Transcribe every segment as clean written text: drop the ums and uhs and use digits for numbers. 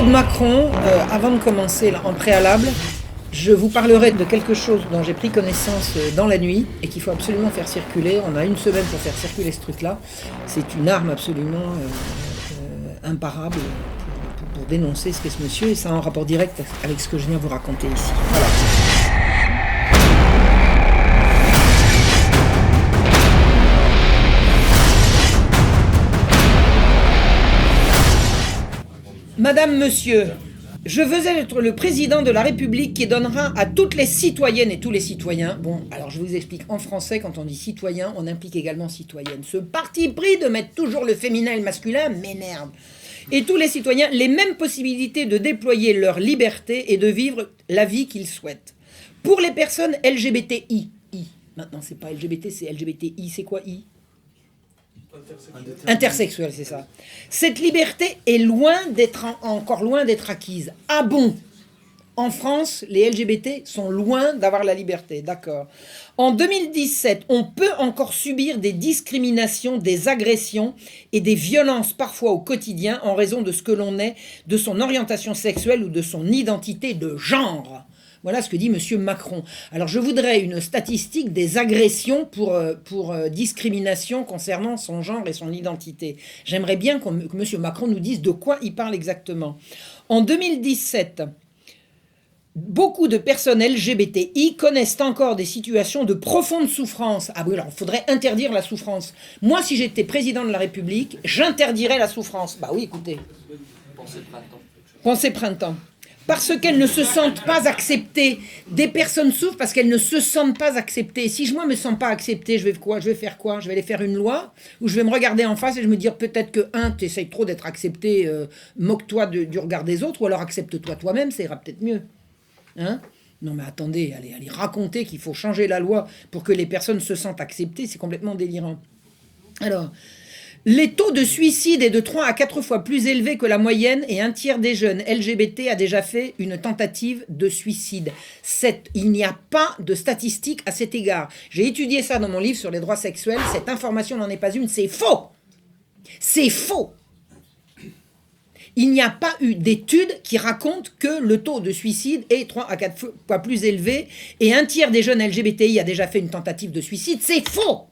Claude Macron, avant de commencer là, en préalable, je vous parlerai de quelque chose dont j'ai pris connaissance dans la nuit et qu'il faut absolument faire circuler. On a une semaine pour faire circuler ce truc-là. C'est une arme absolument imparable pour dénoncer ce qu'est ce monsieur, et ça a un rapport direct avec ce que je viens vous raconter ici. Voilà. Madame, monsieur, je veux être le président de la République qui donnera à toutes les citoyennes et tous les citoyens... Bon, alors je vous explique, en français, quand on dit citoyen, on implique également citoyenne. Ce parti pris de mettre toujours le féminin et le masculin m'énerve. Et tous les citoyens, les mêmes possibilités de déployer leur liberté et de vivre la vie qu'ils souhaitent. Pour les personnes LGBTI, maintenant c'est pas LGBT, c'est LGBTI, c'est quoi I? Intersexuel, c'est ça. Cette liberté est encore loin d'être acquise. Ah bon? En France, les LGBT sont loin d'avoir la liberté, d'accord. En 2017, on peut encore subir des discriminations, des agressions et des violences parfois au quotidien en raison de ce que l'on est, de son orientation sexuelle ou de son identité de genre. Voilà ce que dit M. Macron. Alors je voudrais une statistique des agressions pour discrimination concernant son genre et son identité. J'aimerais bien que M. Macron nous dise de quoi il parle exactement. En 2017, beaucoup de personnes LGBTI connaissent encore des situations de profonde souffrance. Ah oui, alors il faudrait interdire la souffrance. Moi, si j'étais président de la République, j'interdirais la souffrance. Bah oui, écoutez. Pensez printemps. Parce qu'elles ne se sentent pas acceptées. Des personnes souffrent parce qu'elles ne se sentent pas acceptées. Si moi, je ne me sens pas acceptée, je vais faire quoi? Je vais aller faire une loi où je vais me regarder en face et je me dire peut-être que, tu essayes trop d'être accepté, moque-toi du regard des autres, ou alors accepte-toi toi-même, ça ira peut-être mieux. Hein? Non mais attendez, allez raconter qu'il faut changer la loi pour que les personnes se sentent acceptées, c'est complètement délirant. Alors... les taux de suicide est de 3 à 4 fois plus élevés que la moyenne et un tiers des jeunes LGBT a déjà fait une tentative de suicide. Il n'y a pas de statistiques à cet égard. J'ai étudié ça dans mon livre sur les droits sexuels. Cette information n'en est pas une. C'est faux. C'est faux. Il n'y a pas eu d'études qui racontent que le taux de suicide est 3 à 4 fois plus élevé et un tiers des jeunes LGBTI a déjà fait une tentative de suicide. C'est faux.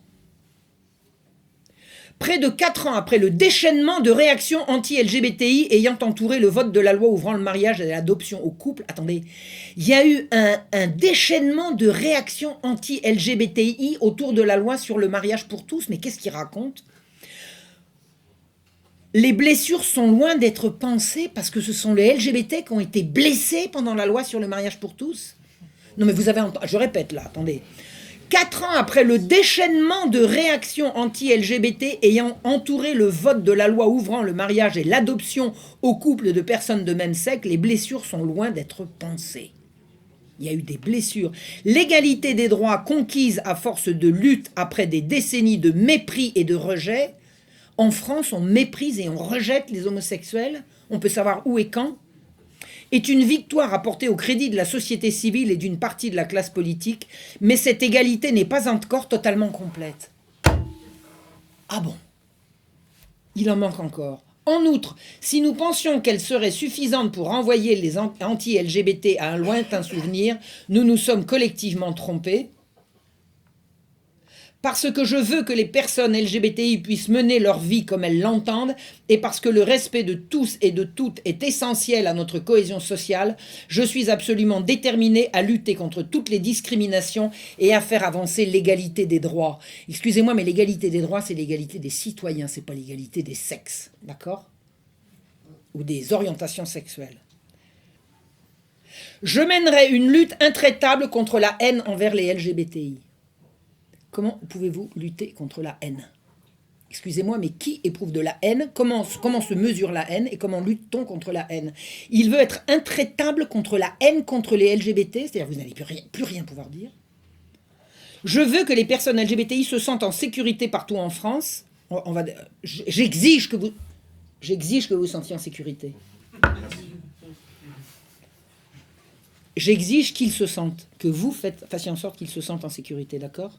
Près de 4 ans après le déchaînement de réactions anti-LGBTI ayant entouré le vote de la loi ouvrant le mariage et l'adoption au couple, attendez, il y a eu un déchaînement de réactions anti-LGBTI autour de la loi sur le mariage pour tous. Mais qu'est-ce qu'il raconte? Les blessures sont loin d'être pensées parce que ce sont les LGBT qui ont été blessés pendant la loi sur le mariage pour tous. Non mais vous avez entendu, je répète là, attendez. 4 ans après le déchaînement de réactions anti-LGBT ayant entouré le vote de la loi ouvrant le mariage et l'adoption aux couples de personnes de même sexe, les blessures sont loin d'être pensées. Il y a eu des blessures. L'égalité des droits conquise à force de lutte après des décennies de mépris et de rejet. En France, on méprise et on rejette les homosexuels. On peut savoir où et quand. Est une victoire apportée au crédit de la société civile et d'une partie de la classe politique, mais cette égalité n'est pas encore totalement complète. Ah bon? Il en manque encore. En outre, si nous pensions qu'elle serait suffisante pour renvoyer les anti-LGBT à un lointain souvenir, nous nous sommes collectivement trompés. Parce que je veux que les personnes LGBTI puissent mener leur vie comme elles l'entendent et parce que le respect de tous et de toutes est essentiel à notre cohésion sociale, je suis absolument déterminée à lutter contre toutes les discriminations et à faire avancer l'égalité des droits. Excusez-moi, mais l'égalité des droits, c'est l'égalité des citoyens, c'est pas l'égalité des sexes, d'accord? Ou des orientations sexuelles. Je mènerai une lutte intraitable contre la haine envers les LGBTI. Comment pouvez-vous lutter contre la haine? Excusez-moi, mais qui éprouve de la haine? Comment se mesure la haine et comment lutte-t-on contre la haine? Il veut être intraitable contre la haine contre les LGBT, c'est-à-dire que vous n'allez plus rien pouvoir dire. Je veux que les personnes LGBTI se sentent en sécurité partout en France. J'exige que vous vous sentiez en sécurité. J'exige qu'ils se sentent, que vous fassiez en sorte qu'ils se sentent en sécurité, d'accord?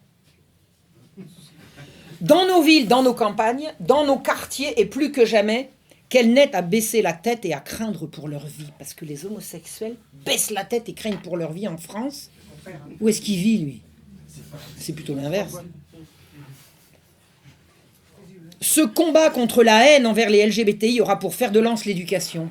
Dans nos villes, dans nos campagnes, dans nos quartiers et plus que jamais, qu'elles n'aient à baisser la tête et à craindre pour leur vie. Parce que les homosexuels baissent la tête et craignent pour leur vie en France. Où est-ce qu'il vit, lui? C'est plutôt l'inverse. Ce combat contre la haine envers les LGBTI aura pour fer de lance l'éducation.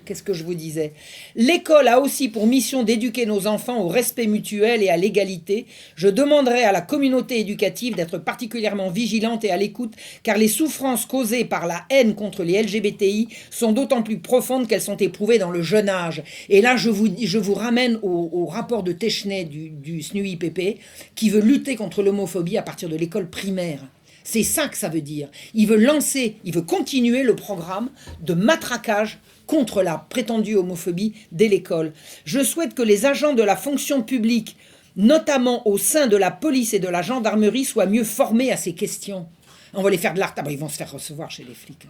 Qu'est-ce que je vous disais? L'école a aussi pour mission d'éduquer nos enfants au respect mutuel et à l'égalité. Je demanderai à la communauté éducative d'être particulièrement vigilante et à l'écoute, car les souffrances causées par la haine contre les LGBTI sont d'autant plus profondes qu'elles sont éprouvées dans le jeune âge. Et là, je vous ramène au rapport de Techney du SNUIPP, qui veut lutter contre l'homophobie à partir de l'école primaire. C'est ça que ça veut dire. Il veut continuer le programme de matraquage contre la prétendue homophobie dès l'école. Je souhaite que les agents de la fonction publique, notamment au sein de la police et de la gendarmerie, soient mieux formés à ces questions. On va les faire de l'art. Ils vont se faire recevoir chez les flics.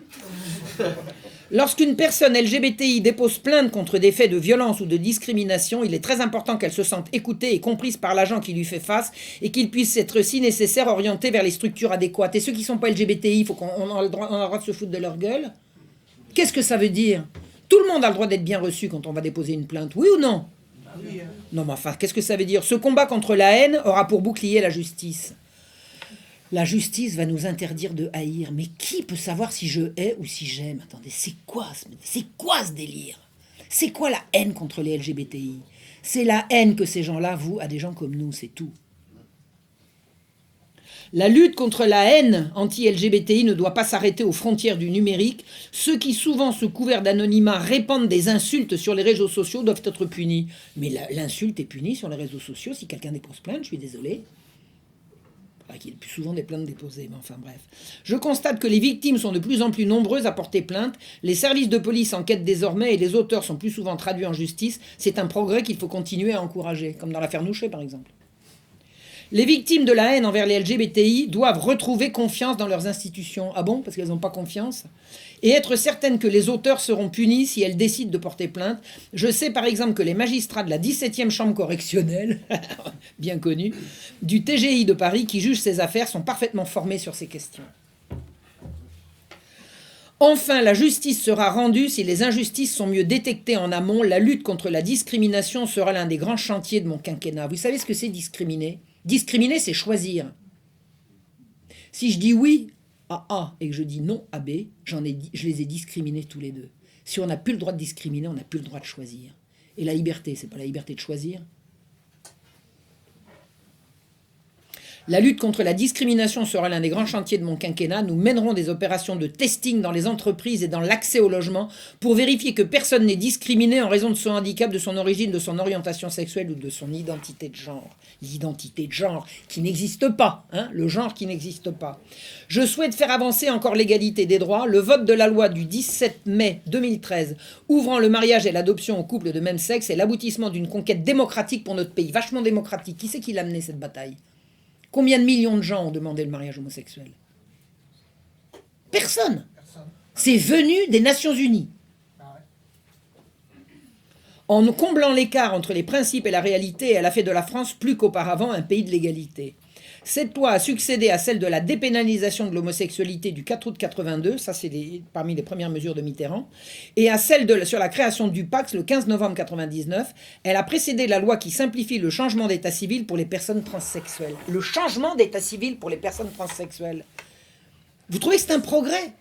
Lorsqu'une personne LGBTI dépose plainte contre des faits de violence ou de discrimination, il est très important qu'elle se sente écoutée et comprise par l'agent qui lui fait face et qu'il puisse être, si nécessaire, orienté vers les structures adéquates. Et ceux qui ne sont pas LGBTI, il faut qu'on a le droit de se foutre de leur gueule. Qu'est-ce que ça veut dire? Tout le monde a le droit d'être bien reçu quand on va déposer une plainte, oui ou non? Non, mais enfin, qu'est-ce que ça veut dire? Ce combat contre la haine aura pour bouclier la justice. La justice va nous interdire de haïr. Mais qui peut savoir si je hais ou si j'aime? Attendez, c'est quoi ce délire? C'est quoi la haine contre les LGBTI? C'est la haine que ces gens-là vouent à des gens comme nous, c'est tout. La lutte contre la haine anti-LGBTI ne doit pas s'arrêter aux frontières du numérique. Ceux qui, souvent sous couvert d'anonymat, répandent des insultes sur les réseaux sociaux doivent être punis. Mais l'insulte est punie sur les réseaux sociaux si quelqu'un dépose plainte, je suis désolé. Il y a plus souvent des plaintes déposées, mais enfin bref. Je constate que les victimes sont de plus en plus nombreuses à porter plainte. Les services de police enquêtent désormais et les auteurs sont plus souvent traduits en justice. C'est un progrès qu'il faut continuer à encourager, comme dans l'affaire Nouchet par exemple. Les victimes de la haine envers les LGBTI doivent retrouver confiance dans leurs institutions. Ah bon? Parce qu'elles n'ont pas confiance? Et être certaines que les auteurs seront punis si elles décident de porter plainte. Je sais par exemple que les magistrats de la 17e chambre correctionnelle, bien connue, du TGI de Paris qui juge ces affaires sont parfaitement formés sur ces questions. Enfin, la justice sera rendue si les injustices sont mieux détectées en amont. La lutte contre la discrimination sera l'un des grands chantiers de mon quinquennat. Vous savez ce que c'est discriminer? Discriminer, c'est choisir. Si je dis oui à A et que je dis non à B, je les ai discriminés tous les deux. Si on n'a plus le droit de discriminer, on n'a plus le droit de choisir. Et la liberté, c'est pas la liberté de choisir? La lutte contre la discrimination sera l'un des grands chantiers de mon quinquennat. Nous mènerons des opérations de testing dans les entreprises et dans l'accès au logement pour vérifier que personne n'est discriminé en raison de son handicap, de son origine, de son orientation sexuelle ou de son identité de genre. L'identité de genre qui n'existe pas, hein, le genre qui n'existe pas. Je souhaite faire avancer encore l'égalité des droits. Le vote de la loi du 17 mai 2013 ouvrant le mariage et l'adoption aux couples de même sexe est l'aboutissement d'une conquête démocratique pour notre pays, vachement démocratique. Qui c'est qui l'a mené cette bataille? Combien de millions de gens ont demandé le mariage homosexuel? Personne. C'est venu des Nations Unies. En comblant l'écart entre les principes et la réalité, elle a fait de la France plus qu'auparavant un pays de l'égalité. Cette loi a succédé à celle de la dépénalisation de l'homosexualité du 4 août 82, ça c'est parmi les premières mesures de Mitterrand, et à celle sur la création du PACS le 15 novembre 99. Elle a précédé la loi qui simplifie le changement d'état civil pour les personnes transsexuelles. Le changement d'état civil pour les personnes transsexuelles. Vous trouvez que c'est un progrès?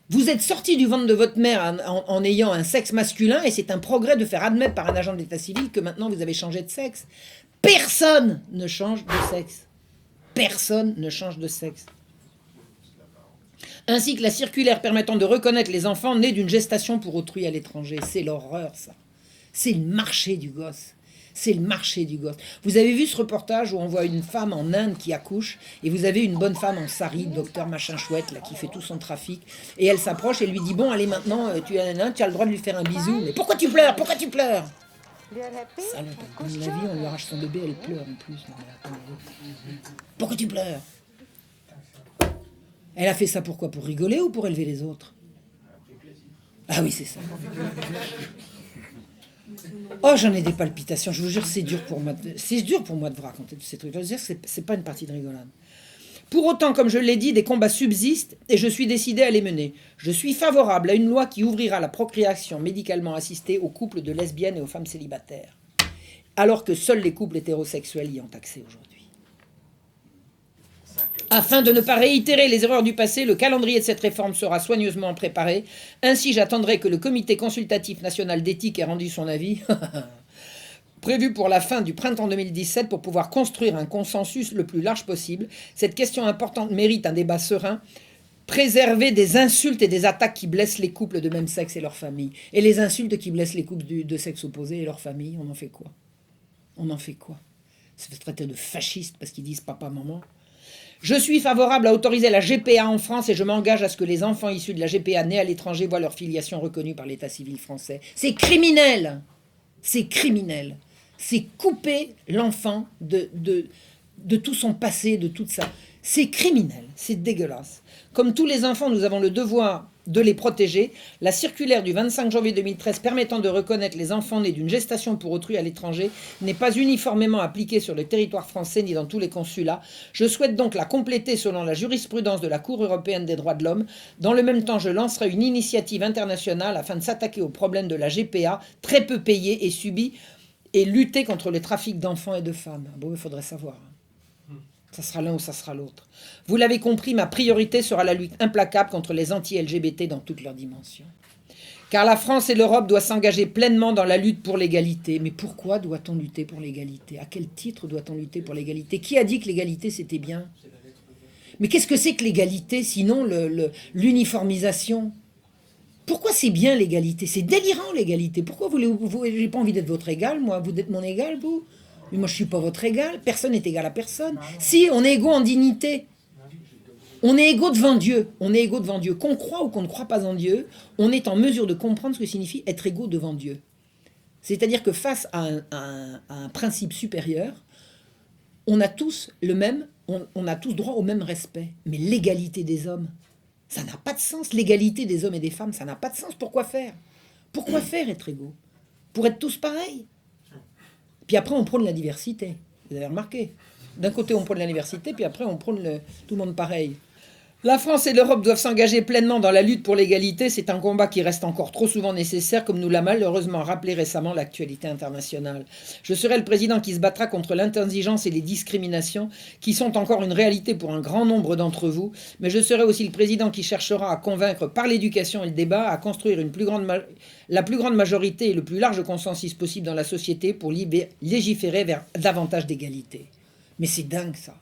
Vous êtes sorti du ventre de votre mère en ayant un sexe masculin et c'est un progrès de faire admettre par un agent d'état civil que maintenant vous avez changé de sexe. Personne ne change de sexe. Personne ne change de sexe. Ainsi que la circulaire permettant de reconnaître les enfants nés d'une gestation pour autrui à l'étranger. C'est l'horreur, ça. C'est le marché du gosse. C'est le marché du gosse. Vous avez vu ce reportage où on voit une femme en Inde qui accouche et vous avez une bonne femme en sari, docteur machin chouette, là, qui fait tout son trafic. Et elle s'approche et lui dit, bon, allez, maintenant, tu as le droit de lui faire un bisou. Mais pourquoi tu pleures? Pourquoi tu pleures? Salope, comme la vie, on lui arrache son bébé, elle pleure en plus. Pourquoi tu pleures? Elle a fait ça pourquoi? Pour rigoler ou pour élever les autres? Ah oui, c'est ça. Oh, j'en ai des palpitations, je vous jure, c'est dur pour moi. C'est dur pour moi de vous raconter tous ces trucs. Je veux dire, c'est pas une partie de rigolade. Pour autant, comme je l'ai dit, des combats subsistent et je suis décidé à les mener. Je suis favorable à une loi qui ouvrira la procréation médicalement assistée aux couples de lesbiennes et aux femmes célibataires, alors que seuls les couples hétérosexuels y ont accès aujourd'hui. Afin de ne pas réitérer les erreurs du passé, le calendrier de cette réforme sera soigneusement préparé. Ainsi, j'attendrai que le Comité consultatif national d'éthique ait rendu son avis, prévu pour la fin du printemps 2017, pour pouvoir construire un consensus le plus large possible. Cette question importante mérite un débat serein. Préserver des insultes et des attaques qui blessent les couples de même sexe et leurs familles. Et les insultes qui blessent les couples de sexe opposé et leurs familles, on en fait quoi? On en fait quoi? Se fait traiter de fascistes parce qu'ils disent papa, maman. Je suis favorable à autoriser la GPA en France et je m'engage à ce que les enfants issus de la GPA nés à l'étranger voient leur filiation reconnue par l'état civil français. C'est criminel. C'est criminel. C'est couper l'enfant de tout son passé, de tout ça. C'est criminel. C'est dégueulasse. Comme tous les enfants, nous avons le devoir de les protéger. La circulaire du 25 janvier 2013 permettant de reconnaître les enfants nés d'une gestation pour autrui à l'étranger n'est pas uniformément appliquée sur le territoire français ni dans tous les consulats. Je souhaite donc la compléter selon la jurisprudence de la Cour européenne des droits de l'homme. Dans le même temps, je lancerai une initiative internationale afin de s'attaquer au problème de la GPA, très peu payée et subie, et lutter contre les trafics d'enfants et de femmes. Bon, il faudrait savoir. Ça sera l'un ou ça sera l'autre. Vous l'avez compris, ma priorité sera la lutte implacable contre les anti-LGBT dans toutes leurs dimensions. Car la France et l'Europe doivent s'engager pleinement dans la lutte pour l'égalité. Mais pourquoi doit-on lutter pour l'égalité? À quel titre doit-on lutter pour l'égalité? Qui a dit que l'égalité c'était bien? Mais qu'est-ce que c'est que l'égalité sinon l'uniformisation? Pourquoi c'est bien l'égalité? C'est délirant l'égalité. Pourquoi j'ai pas envie d'être votre égal, moi? Vous êtes mon égal, vous? Mais moi, je ne suis pas votre égal. Personne n'est égal à personne. Si, on est égaux en dignité. On est égaux devant Dieu. On est égaux devant Dieu. Qu'on croit ou qu'on ne croit pas en Dieu, on est en mesure de comprendre ce que signifie être égaux devant Dieu. C'est-à-dire que face à un principe supérieur, on a tous le même, on a tous droit au même respect. Mais l'égalité des hommes, ça n'a pas de sens. L'égalité des hommes et des femmes, ça n'a pas de sens. Pourquoi faire? Pourquoi faire être égaux? Pour être tous pareils? Puis après, on prône la diversité. Vous avez remarqué? D'un côté, on prône la diversité, puis après, on prône tout le monde pareil. La France et l'Europe doivent s'engager pleinement dans la lutte pour l'égalité. C'est un combat qui reste encore trop souvent nécessaire, comme nous l'a malheureusement rappelé récemment l'actualité internationale. Je serai le président qui se battra contre l'intransigeance et les discriminations qui sont encore une réalité pour un grand nombre d'entre vous. Mais je serai aussi le président qui cherchera à convaincre par l'éducation et le débat à construire la plus grande majorité et le plus large consensus possible dans la société pour légiférer vers davantage d'égalité. Mais c'est dingue ça.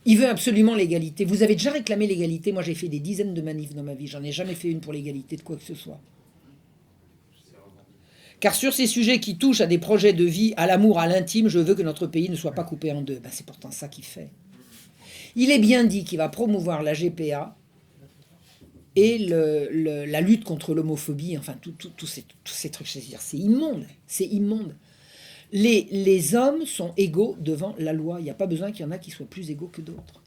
Il veut absolument l'égalité. Vous avez déjà réclamé l'égalité? Moi, j'ai fait des dizaines de manifs dans ma vie. J'en ai jamais fait une pour l'égalité de quoi que ce soit. Car sur ces sujets qui touchent à des projets de vie, à l'amour, à l'intime, je veux que notre pays ne soit pas coupé en deux. Ben, c'est pourtant ça qu'il fait. Il est bien dit qu'il va promouvoir la GPA et la lutte contre l'homophobie. Enfin, tous ces trucs. C'est immonde. C'est immonde. Les hommes sont égaux devant la loi. Il n'y a pas besoin qu'il y en a qui soient plus égaux que d'autres.